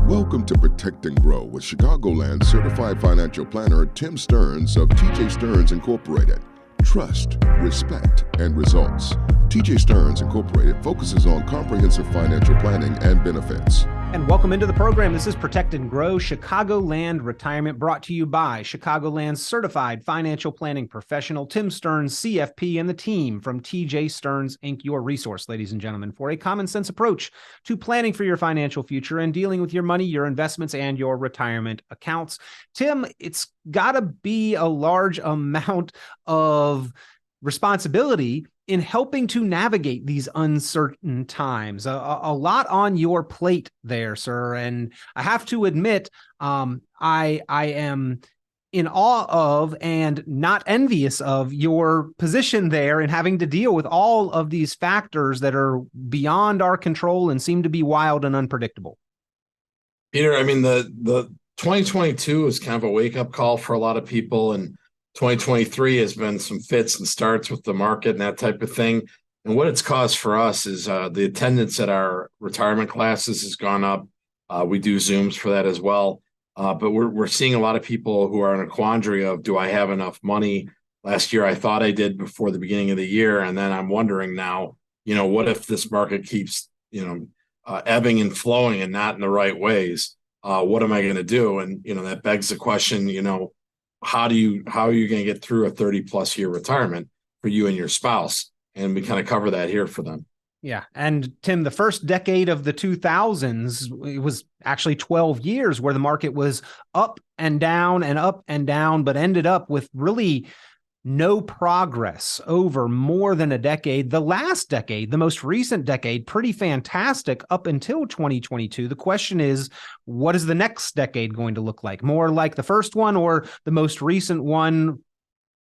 Welcome to Protect and Grow with Chicagoland certified financial planner Tim Stearns of TJ Stearns Incorporated. Trust, respect, and results. TJ Stearns Incorporated focuses on comprehensive financial planning and benefits. And welcome into the program. This is Protect and Grow Chicagoland Retirement, brought to you by Chicagoland's certified financial planning professional, Tim Stearns, CFP, and the team from TJ Stearns Inc., your resource, ladies and gentlemen, for a common sense approach to planning for your financial future and dealing with your money, your investments, and your retirement accounts. Tim, it's got to be a large amount of responsibility in helping to navigate these uncertain times. A lot on your plate there, sir. And I have to admit, I am in awe of and not envious of your position there in having to deal with all of these factors that are beyond our control and seem to be wild and unpredictable. Peter, I mean, the 2022 is kind of a wake-up call for a lot of people, and 2023 has been some fits and starts with the market and that type of thing. And what it's caused for us is the attendance at our retirement classes has gone up. We do Zooms for that as well. But we're seeing a lot of people who are in a quandary of, do I have enough money? Last year, I thought I did before the beginning of the year. And then I'm wondering now, what if this market keeps, ebbing and flowing and not in the right ways? What am I going to do? And, that begs the question, how are you going to get through a 30+ year retirement for you and your spouse? And we kind of cover that here for them. Yeah. And Tim, the first decade of the 2000s, it was actually 12 years where the market was up and down, but ended up with really no progress over more than a decade. The last decade, the most recent decade, pretty fantastic up until 2022. The question is, what is the next decade going to look like? More like the first one or the most recent one?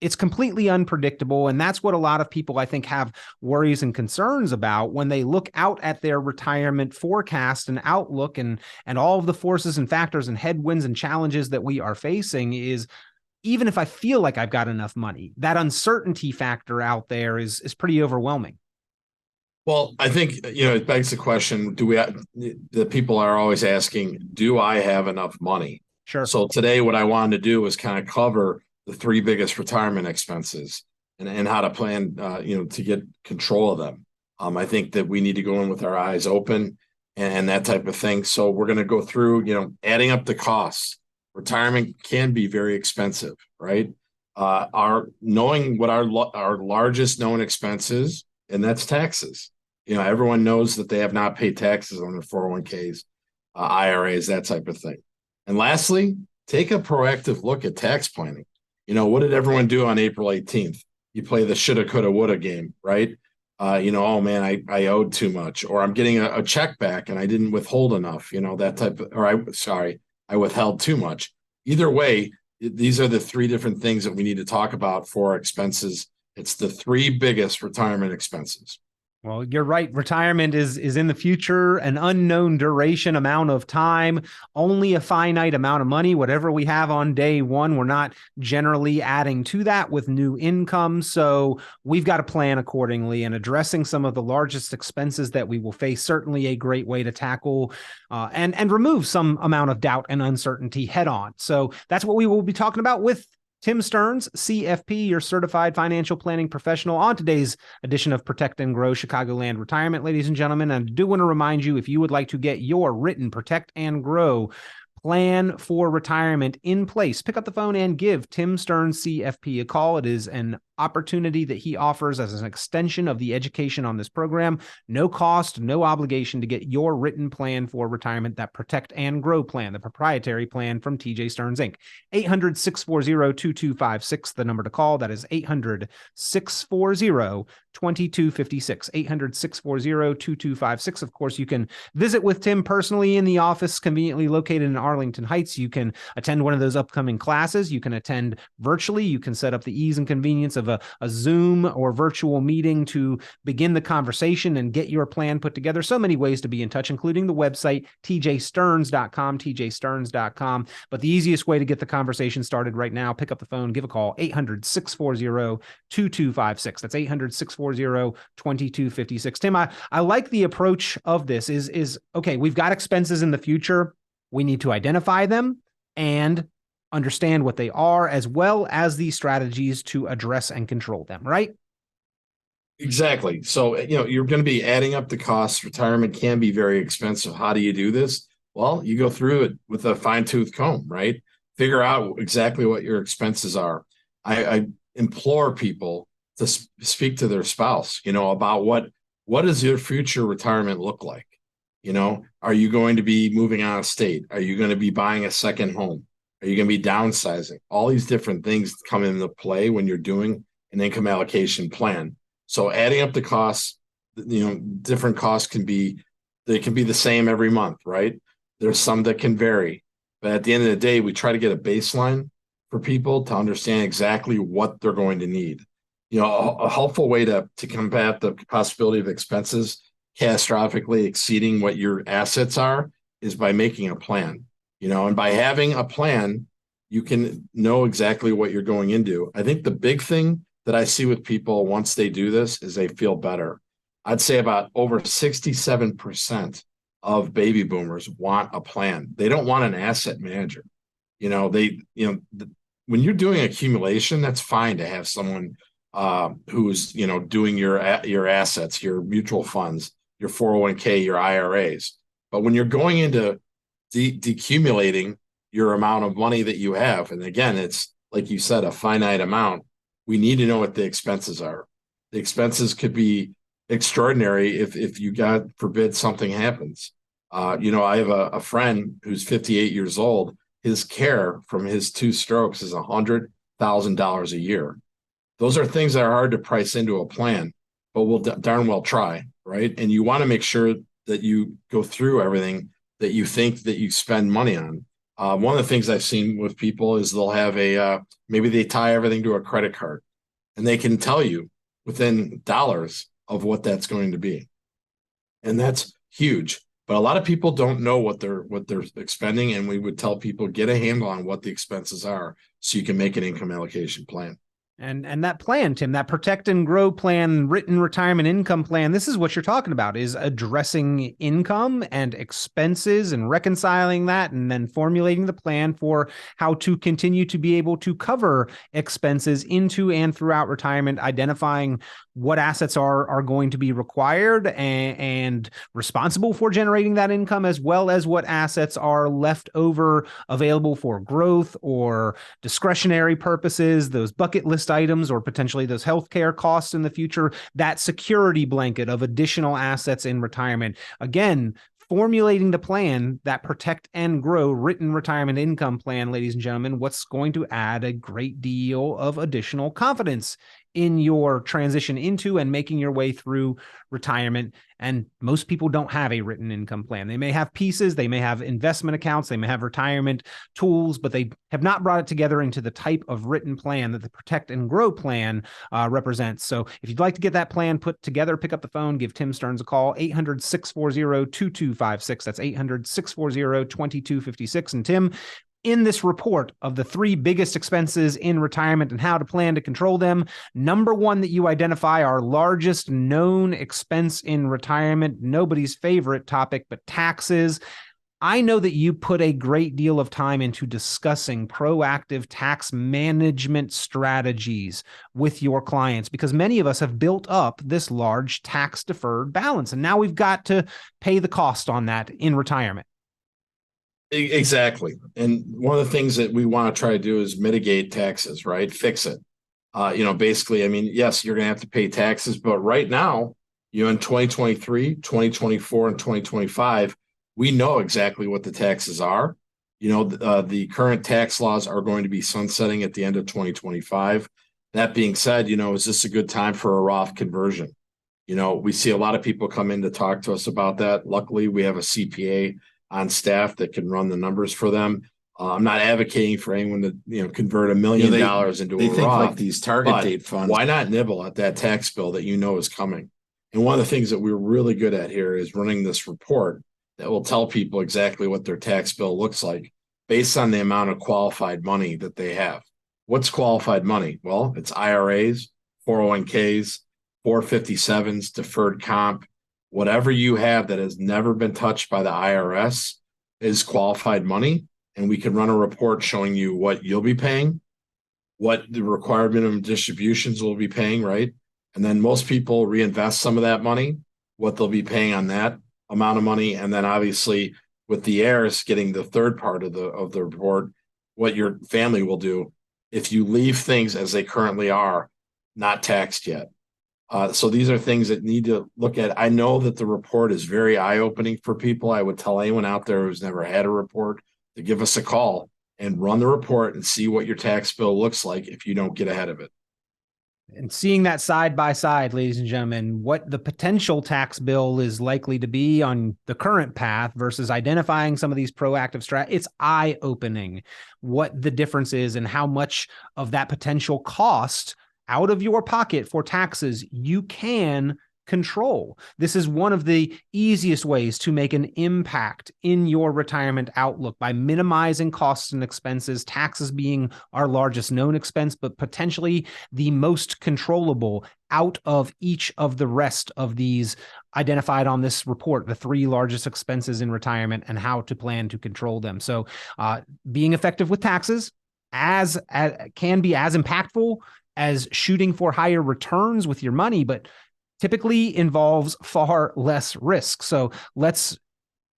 It's completely unpredictable. And that's what a lot of people, I think, have worries and concerns about when they look out at their retirement forecast and outlook and all of the forces and factors and headwinds and challenges that we are facing is, even if I feel like I've got enough money, that uncertainty factor out there is pretty overwhelming. Well, I think, it begs the question, the people are always asking, do I have enough money? Sure. So today what I wanted to do was kind of cover the three biggest retirement expenses and how to plan, to get control of them. I think that we need to go in with our eyes open and that type of thing. So we're going to go through, adding up the costs. Retirement can be very expensive, right? Knowing what our largest known expense is, and that's taxes. Everyone knows that they have not paid taxes on their 401ks, IRAs, that type of thing. And lastly, take a proactive look at tax planning. What did everyone do on April 18th? You play the shoulda, coulda, woulda game, right? Oh man, I owed too much, or I'm getting a check back and I didn't withhold enough, that type of, I withheld too much. Either way, these are the three different things that we need to talk about for expenses. It's the three biggest retirement expenses. Well, you're right. Retirement is in the future, an unknown duration amount of time, only a finite amount of money. Whatever we have on day one, we're not generally adding to that with new income. So we've got to plan accordingly, and addressing some of the largest expenses that we will face, certainly a great way to tackle and remove some amount of doubt and uncertainty head on. So that's what we will be talking about with Tim Stearns, CFP, your certified financial planning professional, on today's edition of Protect and Grow Chicagoland Retirement, ladies and gentlemen. And I do want to remind you, if you would like to get your written Protect and Grow plan for retirement in place, pick up the phone and give Tim Stearns, CFP, a call. It is an opportunity that he offers as an extension of the education on this program. No cost, no obligation to get your written plan for retirement, that Protect and Grow plan, the proprietary plan from TJ Stearns Inc. 800-640-2256, the number to call. That is 800-640-2256. 800-640-2256. Of course, you can visit with Tim personally in the office, conveniently located in Arlington Heights. You can attend one of those upcoming classes. You can attend virtually. You can set up the ease and convenience of a Zoom or virtual meeting to begin the conversation and get your plan put together. So many ways to be in touch, including the website, tjstearns.com, tjstearns.com. But the easiest way to get the conversation started right now, pick up the phone, give a call, 800-640-2256. That's 800-640-2256. Tim, I like the approach of this is, okay, we've got expenses in the future. We need to identify them and understand what they are, as well as the strategies to address and control them, right? Exactly. So, you're going to be adding up the costs. Retirement can be very expensive. How do you do this? Well, you go through it with a fine-tooth comb, right? Figure out exactly what your expenses are. I implore people to speak to their spouse, about what does your future retirement look like? Are you going to be moving out of state? Are you going to be buying a second home? Are you going to be downsizing? All these different things come into play when you're doing an income allocation plan. So adding up the costs, different costs they can be the same every month, right? There's some that can vary, but at the end of the day, we try to get a baseline for people to understand exactly what they're going to need. A helpful way to combat the possibility of expenses catastrophically exceeding what your assets are is by making a plan, and by having a plan, you can know exactly what you're going into. I think the big thing that I see with people once they do this is they feel better. I'd say about over 67% of baby boomers want a plan. They don't want an asset manager. When you're doing accumulation, that's fine to have someone who's, doing your assets, your mutual funds, your 401k, your IRAs. But when you're going into decumulating your amount of money that you have, and again, it's like you said, a finite amount, we need to know what the expenses are. The expenses could be extraordinary if you, God forbid, something happens. I have a friend who's 58 years old. His care from his 2 strokes is $100,000 a year. Those are things that are hard to price into a plan, but we'll darn well try, right? And you want to make sure that you go through everything that you think that you spend money on. One of the things I've seen with people is they'll have maybe they tie everything to a credit card, and they can tell you within dollars of what that's going to be. And that's huge. But a lot of people don't know what they're expending, and we would tell people, get a handle on what the expenses are so you can make an income allocation plan. And that plan, Tim, that protect and grow plan, written retirement income plan, this is what you're talking about, is addressing income and expenses and reconciling that, and then formulating the plan for how to continue to be able to cover expenses into and throughout retirement, identifying what assets are going to be required and responsible for generating that income, as well as what assets are left over available for growth or discretionary purposes, those bucket list items, or potentially those healthcare costs in the future, that security blanket of additional assets in retirement. Again, formulating the plan, that protect and grow written retirement income plan, ladies and gentlemen, what's going to add a great deal of additional confidence in your transition into and making your way through retirement. And most people don't have a written income plan. They may have pieces, they may have investment accounts, they may have retirement tools, but they have not brought it together into the type of written plan that the Protect and Grow plan represents. So if you'd like to get that plan put together, pick up the phone, give Tim Stearns a call, 800-640-2256. That's 800-640-2256. And Tim, in this report of the 3 biggest expenses in retirement and how to plan to control them, number 1 that you identify, our largest known expense in retirement, nobody's favorite topic, but taxes. I know that you put a great deal of time into discussing proactive tax management strategies with your clients, because many of us have built up this large tax deferred balance, and now we've got to pay the cost on that in retirement. Exactly. And one of the things that we want to try to do is mitigate taxes, right? Fix it. Basically, yes, you're going to have to pay taxes, but right now, in 2023, 2024, and 2025, we know exactly what the taxes are. The current tax laws are going to be sunsetting at the end of 2025. That being said, is this a good time for a Roth conversion? We see a lot of people come in to talk to us about that. Luckily, we have a CPA on staff that can run the numbers for them. I'm not advocating for anyone to convert $1 million into a think Roth, like these target date funds. Why not nibble at that tax bill that is coming? And one of the things that we're really good at here is running this report that will tell people exactly what their tax bill looks like based on the amount of qualified money that they have. What's qualified money? Well, it's IRAs, 401ks, 457s, deferred comp. Whatever you have that has never been touched by the IRS, is qualified money, and we can run a report showing you what you'll be paying, what the required minimum distributions will be paying, right? And then most people reinvest some of that money, what they'll be paying on that amount of money. And then obviously with the heirs getting the third part of the report, what your family will do if you leave things as they currently are, not taxed yet. So these are things that need to look at. I know that the report is very eye-opening for people. I would tell anyone out there who's never had a report to give us a call and run the report and see what your tax bill looks like if you don't get ahead of it. And seeing that side by side, ladies and gentlemen, what the potential tax bill is likely to be on the current path versus identifying some of these proactive strategies, it's eye-opening what the difference is and how much of that potential cost out of your pocket for taxes you can control. This is one of the easiest ways to make an impact in your retirement outlook by minimizing costs and expenses, taxes being our largest known expense, but potentially the most controllable out of each of the rest of these identified on this report, the 3 largest expenses in retirement and how to plan to control them. So being effective with taxes can be as impactful as shooting for higher returns with your money, but typically involves far less risk. So let's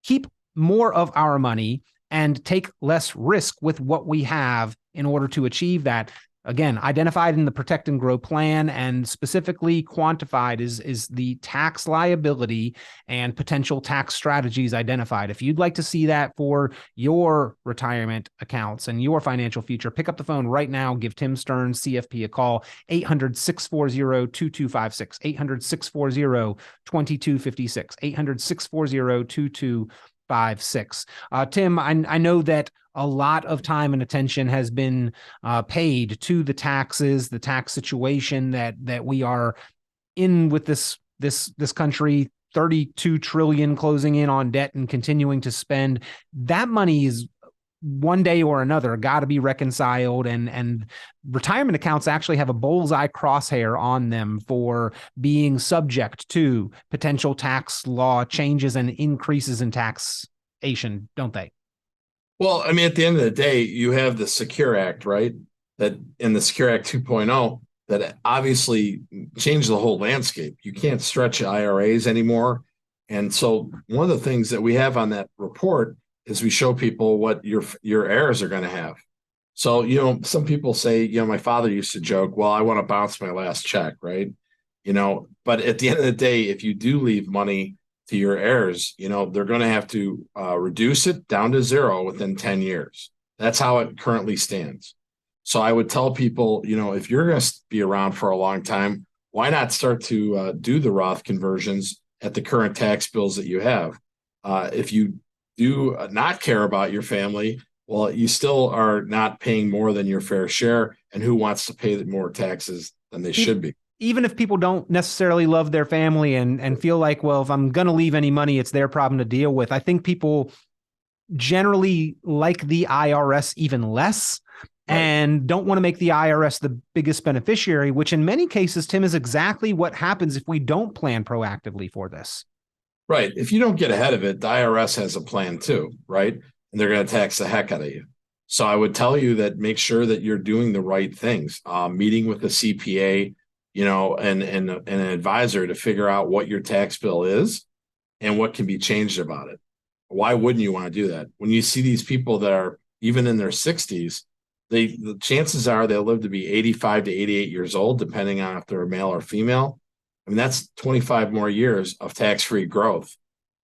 keep more of our money and take less risk with what we have in order to achieve that. Again, identified in the Protect and Grow plan and specifically quantified is the tax liability and potential tax strategies identified. If you'd like to see that for your retirement accounts and your financial future, pick up the phone right now. Give Tim Stearns, CFP, a call, 800-640-2256, 800-640-2256, 800-640-2256. Tim, I know that a lot of time and attention has been paid to the taxes, the tax situation that we are in with this country, 32 trillion closing in on debt and continuing to spend. That money is one day or another got to be reconciled, and retirement accounts actually have a bullseye crosshair on them for being subject to potential tax law changes and increases in taxation, don't they? Well, I mean, at the end of the day, you have the Secure Act, right? That in the Secure Act 2.0 that obviously changed the whole landscape. You can't stretch IRAs anymore. And so one of the things that we have on that report is we show people what your heirs are going to have. So, some people say, my father used to joke, well, I want to bounce my last check, right? But at the end of the day, if you do leave money to your heirs, they're going to have to reduce it down to 0 within 10 years. That's how it currently stands. So I would tell people, if you're going to be around for a long time, why not start to do the Roth conversions at the current tax bills that you have? If you do not care about your family, well, you still are not paying more than your fair share. And who wants to pay more taxes than they should be? Even if people don't necessarily love their family and feel like, well, if I'm going to leave any money, it's their problem to deal with. I think people generally like the IRS even less and don't want to make the IRS the biggest beneficiary, which in many cases, Tim, is exactly what happens if we don't plan proactively for this. Right. If you don't get ahead of it, the IRS has a plan too, right? And they're going to tax the heck out of you. So I would tell you that make sure that you're doing the right things, meeting with a CPA, and an advisor to figure out what your tax bill is and what can be changed about it. Why wouldn't you want to do that? When you see these people that are even in their 60s, the chances are they'll live to be 85 to 88 years old, depending on if they're a male or female. I mean, that's 25 more years of tax-free growth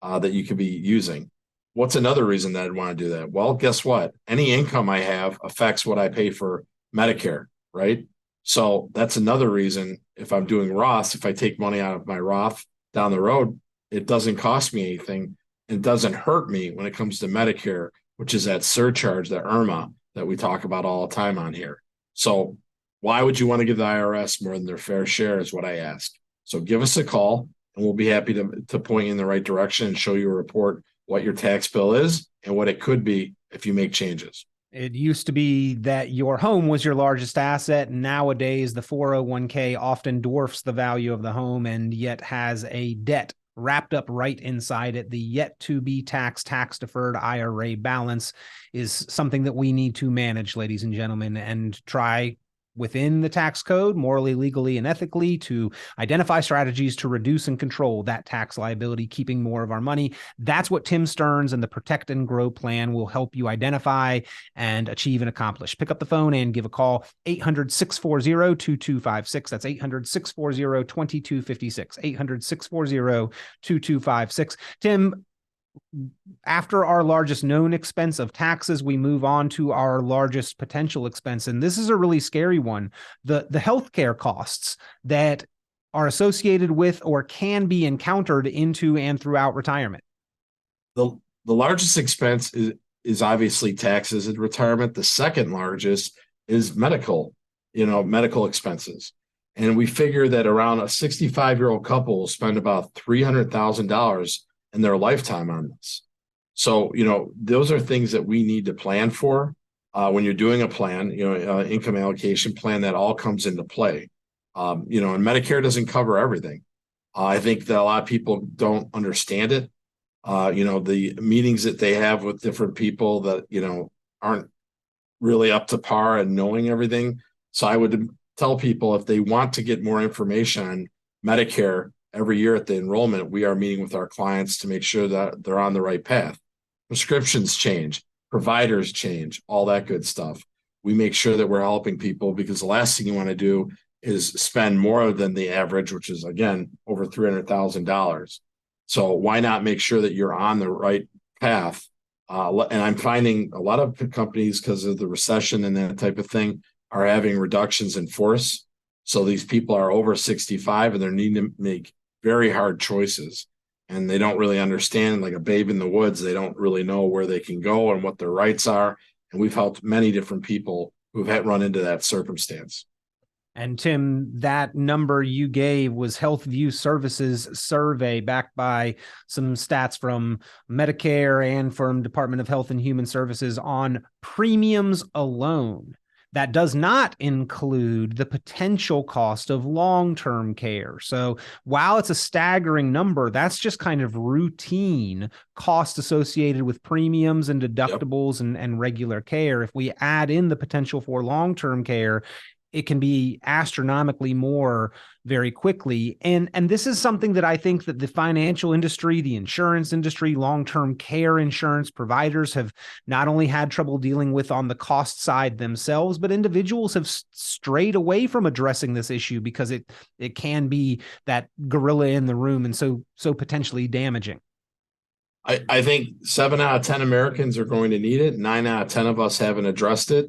that you could be using. What's another reason that I'd want to do that? Well, guess what? Any income I have affects what I pay for Medicare, right? So that's another reason if I'm doing Roth, if I take money out of my Roth down the road, it doesn't cost me anything. It doesn't hurt me when it comes to Medicare, which is that surcharge, that IRMA that we talk about all the time on here. So why would you want to give the IRS more than their fair share is what I ask. So give us a call and we'll be happy to point you in the right direction and show you a report what your tax bill is and what it could be if you make changes. It used to be that your home was your largest asset. Nowadays, the 401k often dwarfs the value of the home and yet has a debt wrapped up right inside it. The yet to be tax deferred IRA balance is something that we need to manage, ladies and gentlemen, and try within the tax code, morally, legally, and ethically, to identify strategies to reduce and control that tax liability, keeping more of our money. That's what Tim Stearns and the Protect and Grow plan will help you identify and achieve and accomplish. Pick up the phone and give a call, 800-640-2256. That's 800-640-2256, 800-640-2256. Tim, after our largest known expense of taxes, we move on to our largest potential expense. And this is a really scary one. The healthcare costs that are associated with or can be encountered into and throughout retirement. The largest expense is obviously taxes in retirement. The second largest is medical expenses. And we figure that around a 65-year-old couple will spend about $300,000 in their lifetime on this. So, those are things that we need to plan for when you're doing a plan, income allocation plan, that all comes into play. And Medicare doesn't cover everything. I think that a lot of people don't understand it. The meetings that they have with different people that, aren't really up to par and knowing everything. So I would tell people, if they want to get more information on Medicare, every year at the enrollment, we are meeting with our clients to make sure that they're on the right path. Prescriptions change, providers change, all that good stuff. We make sure that we're helping people, because the last thing you want to do is spend more than the average, which is, again, over $300,000. So why not make sure that you're on the right path? And I'm finding a lot of companies, because of the recession and that type of thing, are having reductions in force. So these people are over 65 and they're needing to make very hard choices, and they don't really understand, like a babe in the woods. They don't really know where they can go and what their rights are. And we've helped many different people who've run into that circumstance. And Tim, that number you gave was Health View Services survey, backed by some stats from Medicare and from Department of Health and Human Services on premiums alone. That does not include the potential cost of long-term care. So while it's a staggering number, that's just kind of routine cost associated with premiums and deductibles and regular care. If we add in the potential for long-term care, it can be astronomically more very quickly. And this is something that I think that the financial industry, the insurance industry, long-term care insurance providers have not only had trouble dealing with on the cost side themselves, but individuals have strayed away from addressing this issue because it can be that gorilla in the room and so potentially damaging. I think 7 out of 10 Americans are going to need it. 9 out of 10 of us haven't addressed it.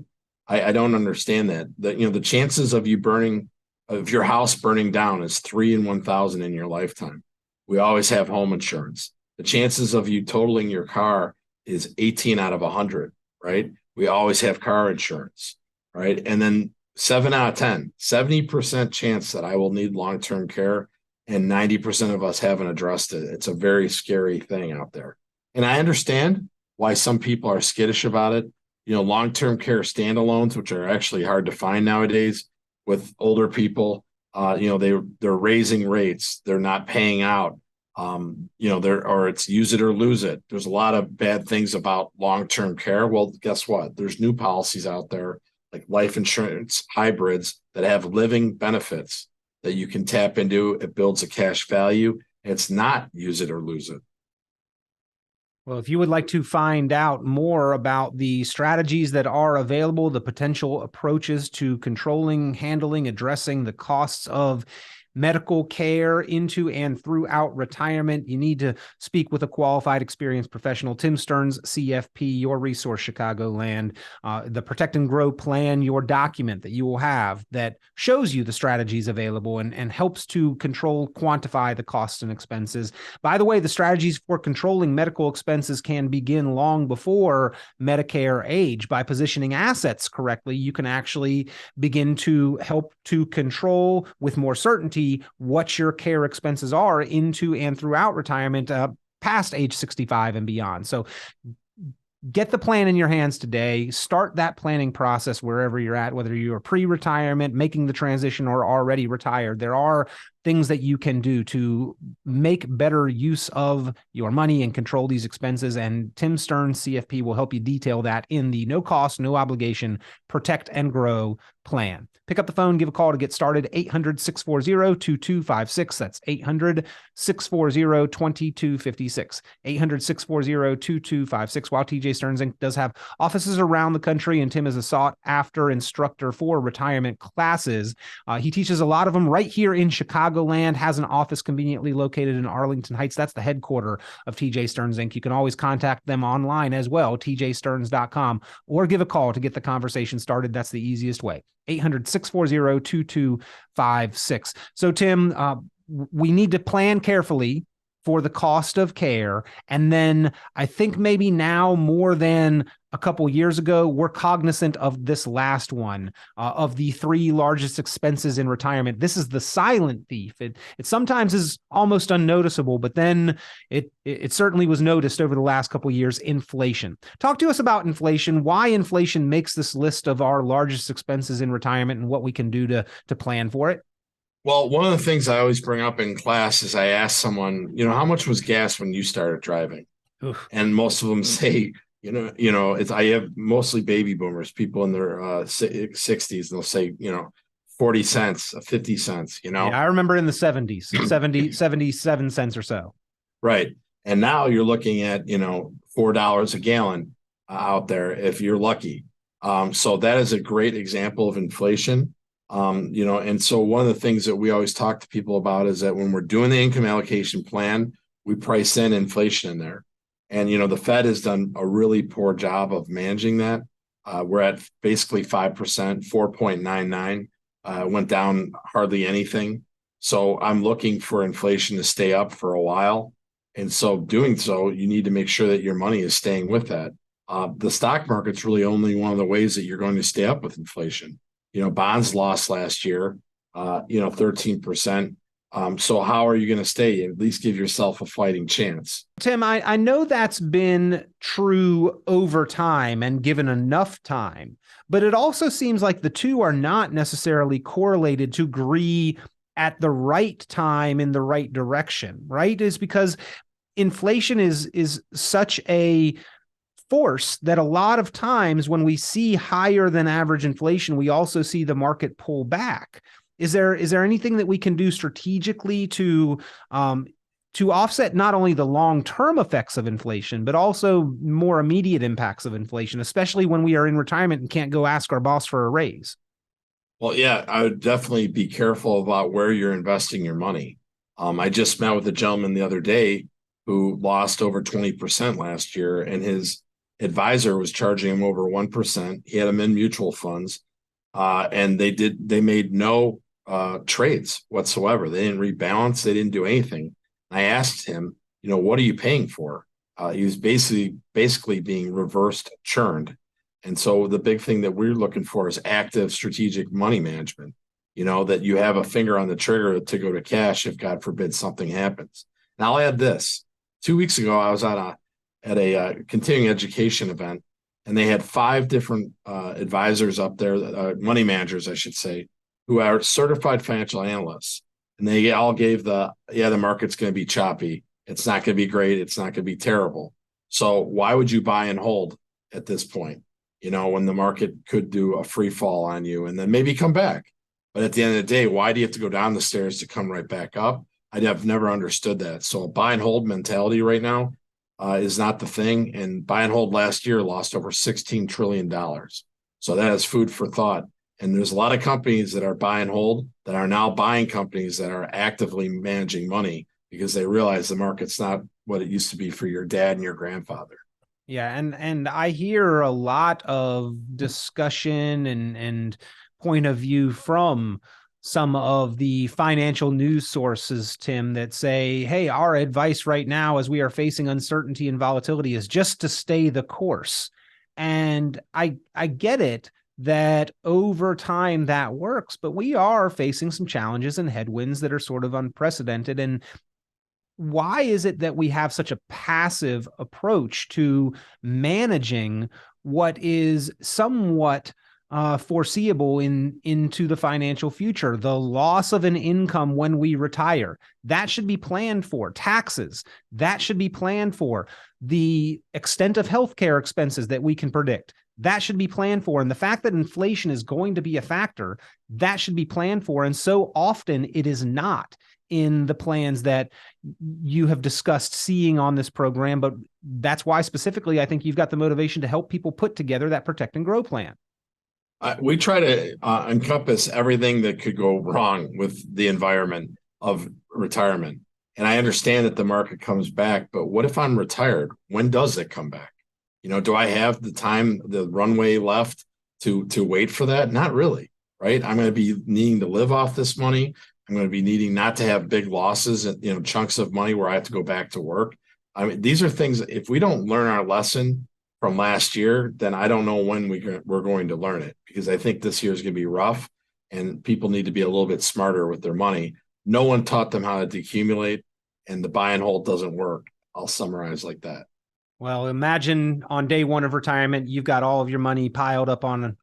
I don't understand that. The chances of your house burning down is 3 in 1,000 in your lifetime. We always have home insurance. The chances of you totaling your car is 18 out of 100, right? We always have car insurance, right? And then 7 out of 10, 70% chance that I will need long-term care, and 90% of us haven't addressed it. It's a very scary thing out there. And I understand why some people are skittish about it. Long-term care standalones, which are actually hard to find nowadays with older people, they're raising rates. They're not paying out, or it's use it or lose it. There's a lot of bad things about long-term care. Well, guess what? There's new policies out there like life insurance hybrids that have living benefits that you can tap into. It builds a cash value. It's not use it or lose it. Well, if you would like to find out more about the strategies that are available, the potential approaches to controlling, handling, addressing the costs of medical care into and throughout retirement, you need to speak with a qualified, experienced professional. Tim Stearns, CFP, your resource, Chicagoland. The Protect and Grow plan, your document that you will have that shows you the strategies available and helps to control, quantify the costs and expenses. By the way, the strategies for controlling medical expenses can begin long before Medicare age. By positioning assets correctly, you can actually begin to help to control with more certainty what your care expenses are into and throughout retirement, past age 65 and beyond. So get the plan in your hands today. Start that planning process wherever you're at, whether you're pre-retirement, making the transition, or already retired. There are things that you can do to make better use of your money and control these expenses. And Tim Stearns, CFP, will help you detail that in the no cost, no obligation, Protect and Grow plan. Pick up the phone, give a call to get started. 800-640-2256. That's 800-640-2256. 800-640-2256. While TJ Stearns Inc. does have offices around the country, and Tim is a sought-after instructor for retirement classes. He teaches a lot of them right here in Chicagoland, has an office conveniently located in Arlington Heights. That's the headquarter of TJ Stearns Inc. You can always contact them online as well, tjstearns.com, or give a call to get the conversation started. That's the easiest way. 800-640-2256. So, Tim, we need to plan carefully for the cost of care. And then I think maybe now more than a couple years ago, we're cognizant of this last one, of the three largest expenses in retirement. This is the silent thief. It sometimes is almost unnoticeable, but then it certainly was noticed over the last couple of years: inflation. Talk to us about inflation, why inflation makes this list of our largest expenses in retirement, and what we can do to plan for it. Well, one of the things I always bring up in class is I ask someone, how much was gas when you started driving? Oof. And most of them say, I have mostly baby boomers, people in their 60s, and they'll say, 40 cents, 50 cents, Yeah, I remember in the 70s, 77 cents or so. Right. And now you're looking at, $4 a gallon out there if you're lucky. So that is a great example of inflation. And so one of the things that we always talk to people about is that when we're doing the income allocation plan, we price in inflation in there. And, the Fed has done a really poor job of managing that. We're at basically 5%, 4.99, went down hardly anything. So I'm looking for inflation to stay up for a while. And so doing so, you need to make sure that your money is staying with that. The stock market's really only one of the ways that you're going to stay up with inflation. Bonds lost last year, 13%. So how are you going to stay? At least give yourself a fighting chance. Tim, I know that's been true over time and given enough time, but it also seems like the two are not necessarily correlated to agree at the right time in the right direction, right? Is because inflation is such a force that a lot of times when we see higher than average inflation, we also see the market pull back. Is there anything that we can do strategically to offset not only the long-term effects of inflation, but also more immediate impacts of inflation, especially when we are in retirement and can't go ask our boss for a raise? Well, yeah, I would definitely be careful about where you're investing your money. I just met with a gentleman the other day who lost over 20% last year, and his advisor was charging him over 1%. He had him in mutual funds, and they made no trades whatsoever. They didn't rebalance. They didn't do anything. I asked him, what are you paying for? He was basically being reversed churned. And so the big thing that we're looking for is active strategic money management, that you have a finger on the trigger to go to cash if, God forbid, something happens. And I'll add this. 2 weeks ago, I was at a continuing education event, and they had 5 different advisors up there, money managers, I should say, who are certified financial analysts. And they all gave the market's going to be choppy. It's not going to be great. It's not going to be terrible. So why would you buy and hold at this point, when the market could do a free fall on you and then maybe come back? But at the end of the day, why do you have to go down the stairs to come right back up? I've never understood that. So a buy and hold mentality right now is not the thing. And buy and hold last year lost over $16 trillion. So that is food for thought. And there's a lot of companies that are buy and hold that are now buying companies that are actively managing money because they realize the market's not what it used to be for your dad and your grandfather. Yeah. And I hear a lot of discussion and point of view from some of the financial news sources, Tim, that say, hey, our advice right now as we are facing uncertainty and volatility is just to stay the course. And I get it that over time that works, but we are facing some challenges and headwinds that are sort of unprecedented. And why is it that we have such a passive approach to managing what is somewhat foreseeable into the financial future. The loss of an income when we retire, that should be planned for. Taxes, that should be planned for. The extent of healthcare expenses that we can predict, that should be planned for. And the fact that inflation is going to be a factor, that should be planned for. And so often it is not in the plans that you have discussed seeing on this program. But that's why specifically, I think you've got the motivation to help people put together that protect and grow plan. We try to encompass everything that could go wrong with the environment of retirement. And I understand that the market comes back, but what if I'm retired? When does it come back? Do I have the time, the runway left to wait for that? Not really, right? I'm going to be needing to live off this money. I'm going to be needing not to have big losses and, chunks of money where I have to go back to work. I mean, these are things, if we don't learn our lesson from last year, then I don't know when we're going to learn it, because I think this year is going to be rough and people need to be a little bit smarter with their money. No one taught them how to decumulate, and the buy and hold doesn't work. I'll summarize like that. Well, imagine on day one of retirement, you've got all of your money piled up on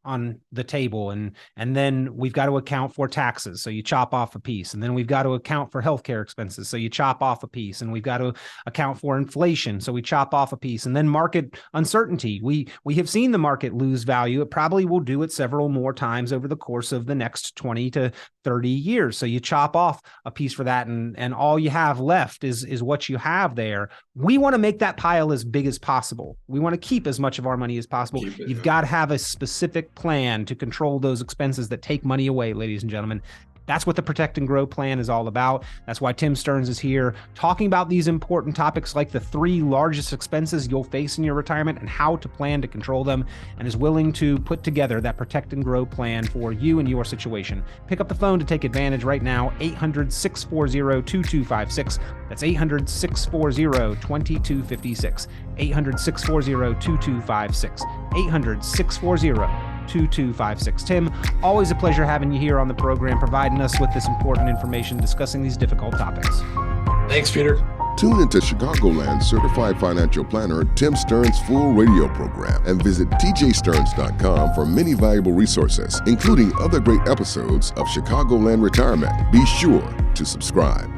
the table, and then we've got to account for taxes. So you chop off a piece, and then we've got to account for healthcare expenses. So you chop off a piece, and we've got to account for inflation. So we chop off a piece, and then market uncertainty. We have seen the market lose value. It probably will do it several more times over the course of the next 20 to 30 years. So you chop off a piece for that, and all you have left is what you have there. We want to make that pile as big as possible. We want to keep as much of our money as possible. You've got to have a specific plan to control those expenses that take money away, ladies and gentlemen. That's what the Protect and Grow plan is all about. That's why Tim Stearns is here talking about these important topics like the 3 largest expenses you'll face in your retirement and how to plan to control them, and is willing to put together that Protect and Grow plan for you and your situation. Pick up the phone to take advantage right now, 800-640-2256. That's 800-640-2256. 800-640-2256. 800-640-2256. Tim, always a pleasure having you here on the program, providing us with this important information, discussing these difficult topics. Thanks, Peter. Tune into Chicagoland Certified Financial Planner Tim Stearns' full radio program and visit tjstearns.com for many valuable resources, including other great episodes of Chicagoland Retirement. Be sure to subscribe.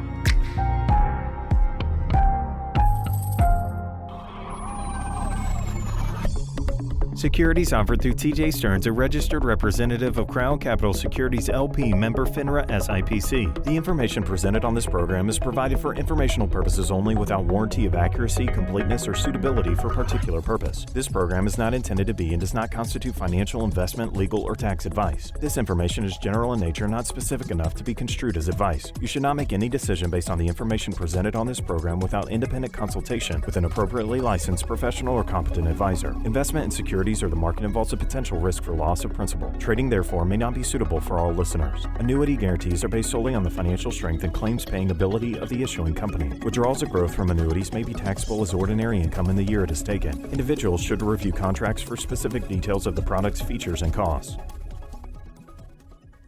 Securities offered through TJ Stearns, a registered representative of Crown Capital Securities LP, member FINRA SIPC. The information presented on this program is provided for informational purposes only, without warranty of accuracy, completeness, or suitability for particular purpose. This program is not intended to be and does not constitute financial, investment, legal, or tax advice. This information is general in nature, not specific enough to be construed as advice. You should not make any decision based on the information presented on this program without independent consultation with an appropriately licensed professional or competent advisor. Investment in securities or the market involves a potential risk for loss of principal. Trading, therefore, may not be suitable for all listeners. Annuity guarantees are based solely on the financial strength and claims-paying ability of the issuing company. Withdrawals of growth from annuities may be taxable as ordinary income in the year it is taken. Individuals should review contracts for specific details of the product's features and costs.